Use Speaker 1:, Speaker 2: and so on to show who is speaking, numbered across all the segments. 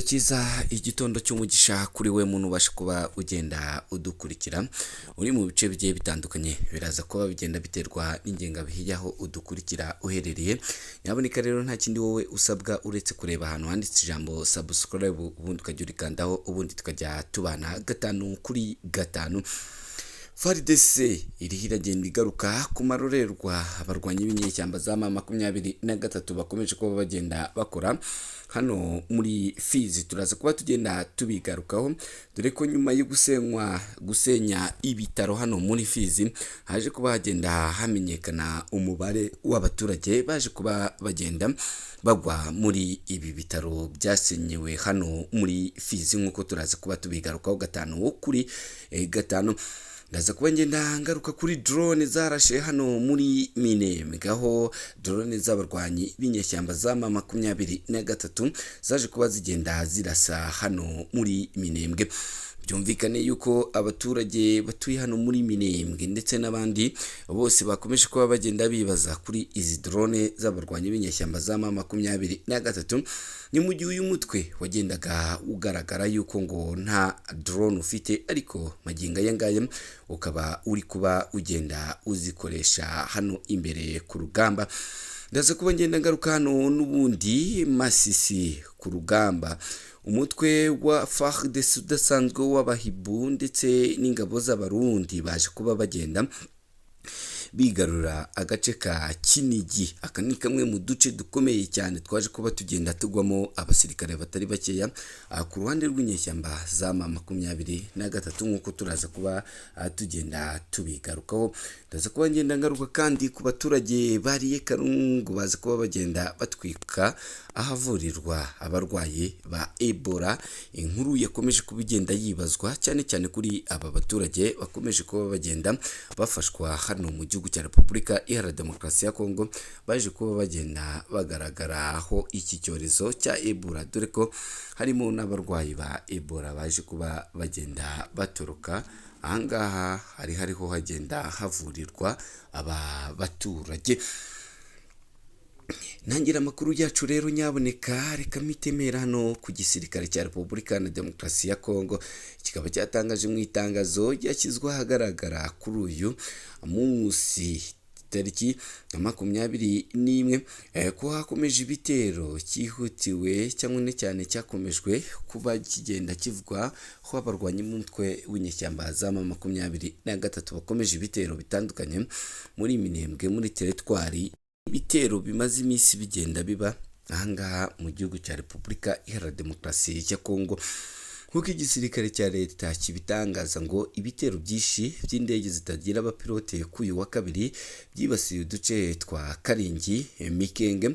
Speaker 1: Cyiza igitondo cy'umugisha kuri we muntu ubasha kuba ugenda udukurikira uri mu bice bigiye bitandukanye biraza kuba bigenda biterwa n'ingengabihe y'aho udukurikira uherereye. Nyaboneka rero nta kindi wowe usabwa uretse kureba ahantu handitse ijambo subscribe ubundi ukajya urikandaho ubundi tukajya tubana gatanu kuri gatanu. FARDC iriho iragenda igaruka ku marorerwa abarwanyi b'inyeshyamba za M23 bakomeje kuba bagenda bakora hano muri Fizi. Turaza kuba tugenda tubigarukaho dore ko nyuma yo gusenya ibitaro hano muri Fizi haje kuba hagenda hamenyekana umubare w'abaturage baje kuba bagenda bagwa muri ibi bitaro byasenyewe hano muri Fizi, nk'uko turaza kuba tubigarukaho gatanu wo kuri gatanu. Ndaza kuba ngenda ngaruka kuri drone zarashe hano muri Minembwe, aho drone z'abarwanyi b'inyeshyamba za M23 zaje kuba zigenda zirasa hano muri Minembwe. Byumvikane yuko abaturage batuye hano muri Minembwe ndetse n'abandi bose bakomeje kuba bagenda bibaza kuri izi drone z'abarwanyi b'inyeshyamba za M23. Ni mu gihe uyu mutwe wagendaga ugaragara yuko ngo nta drone ufite, ariko magingo aya ngaya ukaba uri kuba ugenda uzikoresha hano imbere ku rugamba. Ndaza kuba ngenda ngaruka hano n'ubundi Masisi ku rugamba. Umutwe wa FARDC udasanzwe w'abahibu ndetse n'ingabo z'abarundi baje kuba bagenda bigarura agace ka Kinigi. Aka ni kamwe mu duce dukomeye cyane twaje kuba tugenda tugwamo abasirikare batari bakeya ku ruhande rw'inyeshyamba za M23, nk'uko turaza kuba tugenda tubigarukaho. Ndaza kuba ngenda ngaruka kandi ku baturage bariye Karungu baza kuba bagenda batwika ahavurirwa abarwayi ba Ebola. Inkuru yakomeje kubigenda yibazwa cyane cyane kuri aba baturage bakomeje kuba bagenda bafashwa hano mu gihugu cya Repubulika Iharanira Demokarasi ya Kongo, baje kuba bagenda bagaragaraho iki cyorezo cya Ebola, dore ko harimo n'abarwayi ba Ebola baje kuba bagenda baturuka ahangaha hariho hagenda havurirwa aba baturage. Ntangira amakuru yacu rero nyaboneka reka mitemera hano ku gisirikare cya Repubulika Iharanira Demokarasi ya Kongo. Kikaba cyatangaje mu itangazo ryashyizwe ahagaragara kuri uyu munsi tariki 21 ko hakomeje ibitero cyihutiwe cyangwa cyane cyakomejwe kuba kigenda kivugwa ko abarwanyi umutwe w'inyeshyamba za M23 bakomeje ibitero bitandukanye muri Minembwe muri teritwari. Ibitero bimaze iminsi bigenda biba ahangaha mu gihugu cya Repubulika Iharanira Demokarasi ya Kongo, nk'uko igisirikare cya leta kibitangaza ngo ibitero byinshi by'indege zitagira abapilote k'uyu wa kabiri byibasiye uduce twa Karingi, Mikenge.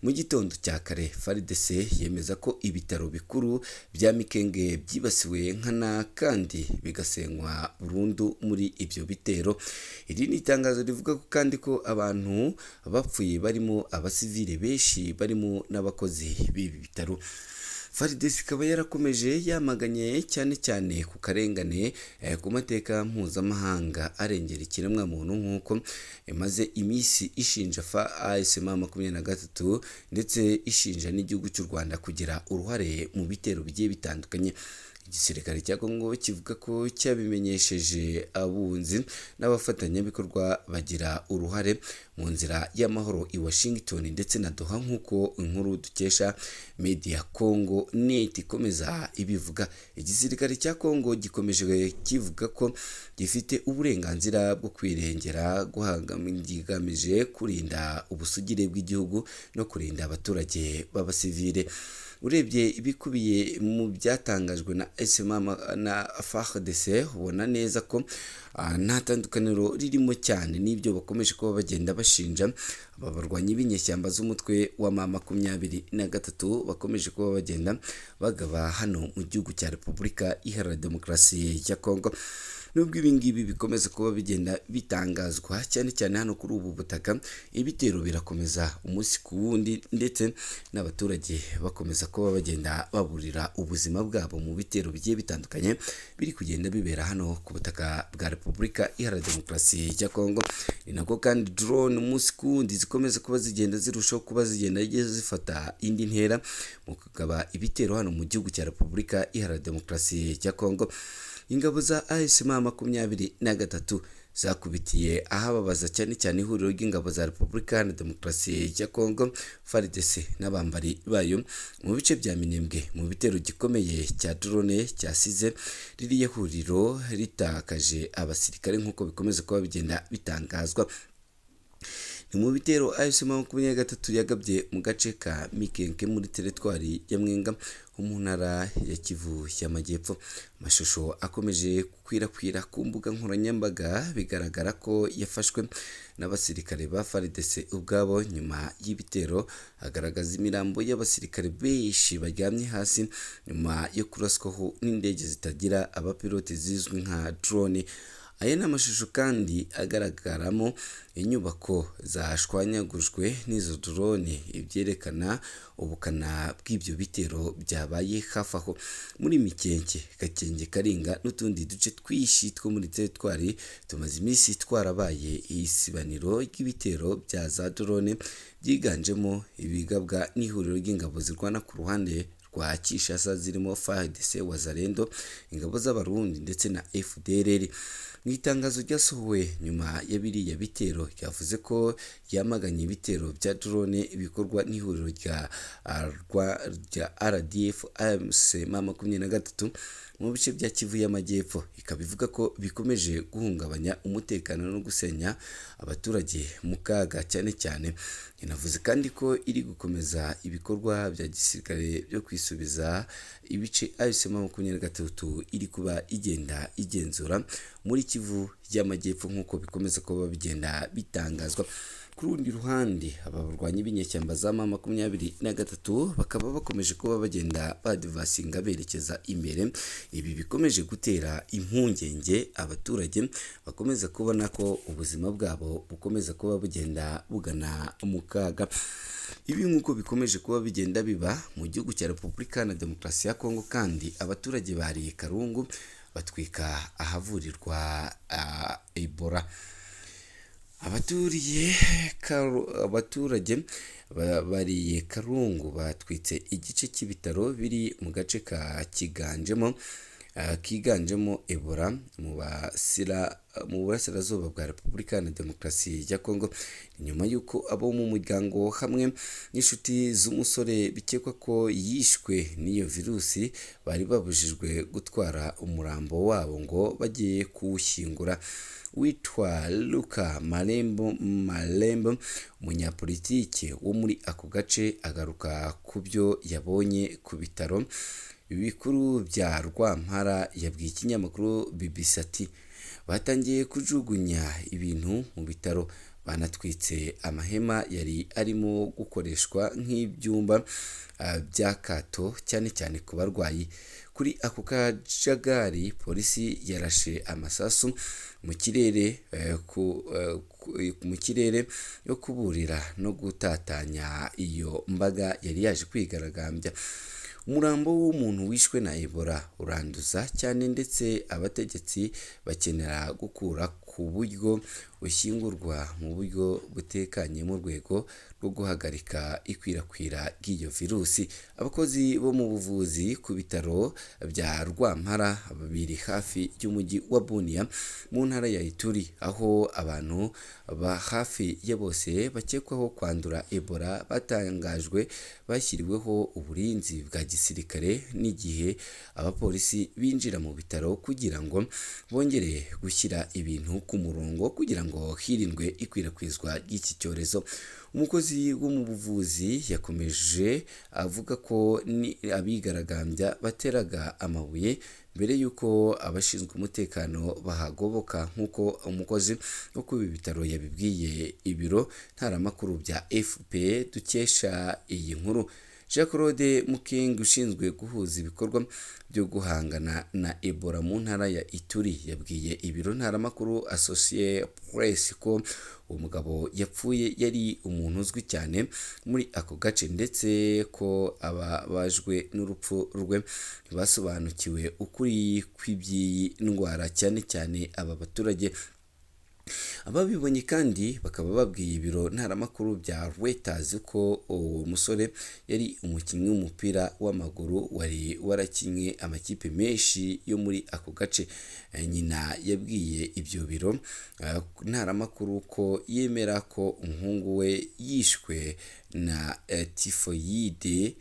Speaker 1: Mu gitondo cya kare FARDC yemeza ko ibitaro bikuru bya Mikenge byibasiwe nkana kandi bigasenywa burundu muri ibyo bitero. Iri ni itangazo rivuga ko kandi ko abantu bapfuye barimo abasivile benshi barimo n'abakozi b'ibi bitaro. FARDC ikaba yarakomeje yamaganye cyane cyane ku karengane ku mateka mpuzamahanga arengera ikiremwamuntu, nk'uko imaze iminsi ishinja M23 ndetse ishinja n'igihugu cy'u Rwanda kugira uruhare mu bitero bigiye bitandukanye. Igisirikare cya Kongo kivuga ko cyabimenyesheje abunzi n'abafatanyabikorwa bagira uruhare mu nzira y'amahoro i Washington ndetse na Doha, nk'uko inkuru dukesha Media Congo Net ikomeza ibivuga. Igisirikare cya Kongo gikomeje kivuga ko gifite uburenganzira bwo kwirengera guhagamije kurinda ubusugire bw'igihugu no kurinda abaturage b'abasivile. Urebye ibikubiye mu byatangajwe na FARDC ubona neza ko nta tandukaniro ririmo cyane n'ibyo bakomeje kuba bagenda bashinja aba barwanyi b'inyeshyamba z'umutwe wa M23 bakomeje kuba bagenda bagaba hano mu gihugu cya Repubulika Iharanira Demokarasi ya Kongo. nubwo ibi ngibi bikomeza kuba bigenda bitangazwa cyane cyane hano kuri ubu butaka, ibitero birakomeza umunsi ku wundi ndetse n'abaturage bakomeza kuba bagenda baburira ubuzima bwabo mu bitero bigiye bitandukanye biri kugenda bibera hano ku butaka bwa Repubulika Iharanira Demokarasi ya Kongo. Ni nako kandi drone umunsi ku wundi zikomeza kuba zigenda zirushaho kuba zigenda zifata indi ntera mu kugaba ibitero hano mu gihugu cya Repubulika Iharanira Demokarasi ya Kongo. Ingabo za AFC/M23 zakubitiye ahababaza cyane cyane ihuriro ry'ingabo za Repubulika Iharanira Demokarasi ya Kongo FARDC n'abambari bayo mu bice bya Minembwe mu bitero gikomeye cya drone cyasize ririya huriro ritakaje abasirikare nk'uko bikomeza kuba bigenda bitangazwa. Ni mu bitero AFC/M23 yagabye mu gace ka Mikenke muri teritwari ya Mwenga ho mu ntara ya Kivu y'Amajyepfo. Amashusho akomeje gukwirakwira ku mbuga nkoranyambaga bigaragara ko yafashwe n'abasirikare ba FARDC ubwabo nyuma y'ibitero, agaragaza imirambo y'abasirikare benshi baryamye hasi nyuma yo kuraswaho n'indege zitagira abapilote zizwi nka drone. Aya ni amashusho kandi agaragaramo inyubako zashwanyagujwe n'izo drone, ibyerekana ubukana bw'ibyo bitero byabaye hafi aho muri Mikenke, Gakenke, Karinga n'utundi duce twishi two muri teritwari tumaze iminsi twarabaye isibaniro ry'ibitero bya za drone byiganjemo ibigabwa n'ihuriro ry'ingabo zirwana ku ruhande rwa Kinshasa zirimo FARDC, Wazalendo, ingabo z'abarundi ndetse na FDLR. Mu itangazo ryasohowe nyuma ya biriya bitero ryavuze ko yamaganye ibitero bya drone bikorwa n'ihuriro rya RDF AFC/M23 mu bice bya Kivu y'Amajyepfo, ikaba ivuga ko bikomeje guhungabanya umutekano no gusenya abaturage mu kaga cyane cyane. Inavuze kandi ko iri gukomeza ibikorwa bya gisirikare byo kwisubiza ibice AFC/M23 iri kuba igenda igenzura muri Kivu y'Amajyepfo nk'uko bikomeza kuba bigenda bitangazwa. Ku rundi ruhande abarwanyi b'inyeshyamba za M23 bakaba bakomeje kuba bagenda badivasinga berekeza imbere. Ibi bikomeje gutera impungenge abaturage bakomeza kubona ko ubuzima bwabo bukomeza kuba bugenda bugana mu kaga. Ibi nk'uko bikomeje kuba bigenda biba mu gihugu cya Repubulika Iharanira Demokarasi ya Kongo, kandi abaturage bariye Karungu batwika ahavurirwa Ebola. Abaturage bariye Karungu batwitse igice cy'ibitaro biri mu gace kiganjemo Ebola mu burasirazuba bwa Repubulika Iharanira Demokarasi ya Kongo, nyuma y'uko abo mu muryango hamwe n'inshuti z'umusore bikekwa ko yishwe n'iyo virusi bari babujijwe gutwara umurambo wabo ngo bagiye kuwushyingura. Witwa Luka Malembo, umunyapolitike wo muri ako gace, agaruka ku byo yabonye ku bitaro bikuru bya Rwampara. Yabwiye ikinyamakuru BBC ati batangiye kujugunya ibintu mu bitaro, banatwitse amahema yari arimo gukoreshwa nk'ibyumba by'akato cyane cyane ku barwayi. Kuri ako kajagari polisi yarashe amasasu mu kirere yo kuburira no gutatanya iyo mbaga yari yaje kwigaragambya. Umurambo w'umuntu wishwe na Ebola uranduza cyane ndetse abategetsi bakenera gukura ku buryo ushyingurwa mu buryo butekanye mu rwego rwo guhagarika ikwirakwira ry'iyo virusi. Abakozi bo mu buvuzi ku bitaro bya Rwampara biri hafi y'umujyi wa Bunia mu ntara ya Ituri, aho abantu hafi ya bose bakekwaho kwandura Ebola batangajwe bashyiriweho uburinzi bwa gisirikare, n'igihe abapolisi binjira mu bitaro kugira ngo bongere gushyira ibintu ku murongo kugira ngo hirindwe ikwirakwizwa ry'iki cyorezo. Umukozi wo mu buvuzi yakomeje avuga ko ni abigaragambya bateraga amabuye mbere y'uko abashinzwe umutekano bahagoboka, nk'uko umukozi wo ku bitaro yabibwiye ibiro ntaramakuru bya FP dukesha iyi nkuru. Jean Claude Mukengi ushinzwe guhuza ibikorwa byo guhangana na Ebola mu ntara ya Ituri yabwiye ibiro ntaramakuru Associated Press ko uwo mugabo yapfuye yari umuntu uzwi cyane muri ako gace, ndetse ko ababajwe n'urupfu rwe basobanukiwe ukuri kw'iby'iyi ndwara, cyane cyane aba baturage. Ababibonye kandi bakaba babwiye ibiro ntaramakuru bya Reuters ko uwo musore yari umukinnyi w'umupira w'amaguru wari warakinnye amakipe menshi yo muri ako gace. Nyina yabwiye ibyo biro ntaramakuru ko yemera ko umuhungu we yishwe na tifoyide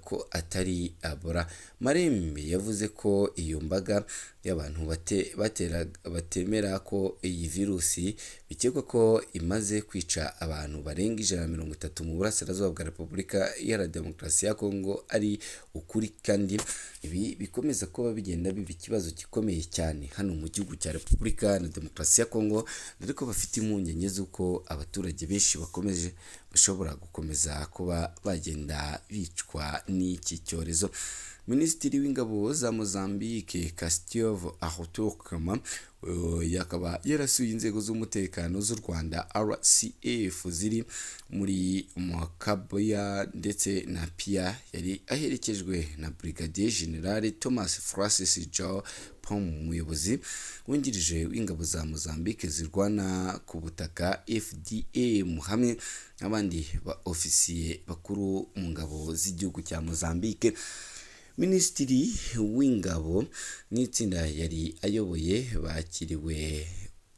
Speaker 1: ko atari Ebola. Marembe yavuze ko iyo mbaga y'abantu batemera ko iyi virusi bikekwa ko imaze kwica abantu barenga 130 mu burasirazuba bwa Repubulika Iharanira Demokarasi ya Kongo ari ukuri, kandi ibi bikomeza kuba bigenda biba ikibazo gikomeye cyane hano mu gihugu cya Repubulika Iharanira Demokarasi ya Kongo, dore ko bafite impungenge z'uko abaturage benshi bashobora gukomeza kuba bagenda bicwa n'iki cyorezo. Minisitiri w'ingabo za Mozambique Castillo Artur yakaba yarasuye inzego z'umutekano z'u Rwanda RCF ziri muri Mokaboya ndetse na Pia, yari aherekejwe na Brigadier General Thomas Francis Joe Pom, umuyobozi wungirije w'ingabo za Mozambique zirwana ku butaka FDM, hamwe n'abandi ba ofisiye bakuru mu ngabo z'igihugu cya Mozambique. Minisitiri w'ingabo n'itsinda yari ayoboye bakiriwe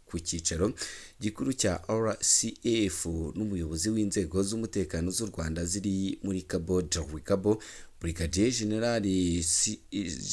Speaker 1: ku cyicaro gikuru cya RCF n'umuyobozi w'inzego z'umutekano z'u Rwanda ziri muri Cabo Delgado, Brigadier General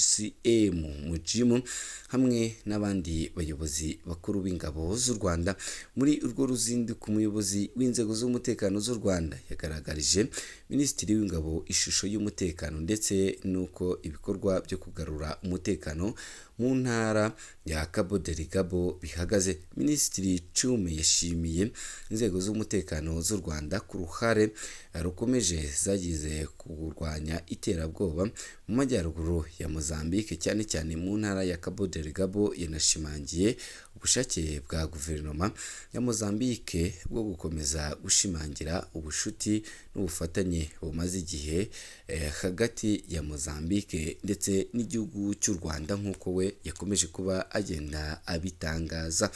Speaker 1: CM Mujimu, hamwe n'abandi bayobozi bakuru b'ingabo z'u Rwanda. Muri urwo ruzinduko umuyobozi w'inzego z'umutekano z'u Rwanda yagaragarije Minisitiri w'ingabo ishusho y'umutekano ndetse n'uko ibikorwa byo kugarura umutekano mu ntara ya Cabo Delgado bihagaze. Minisitiri Chume yashimiye inzego z'umutekano z'u Rwanda ku ruhare rukomeje zagize kurwanya iterabwoba mu majyaruguru ya Mozambique, cyane cyane mu ntara ya Cabo Delgado. Yanashimangiye ubushake bwa guverinoma ya Mozambique bwo gukomeza gushimangira ubushuti n'ubufatanye bumaze igihe hagati ya Mozambique ndetse n'igihugu cy'u Rwanda, nk'uko we yakomeje kuba agenda abitangaza.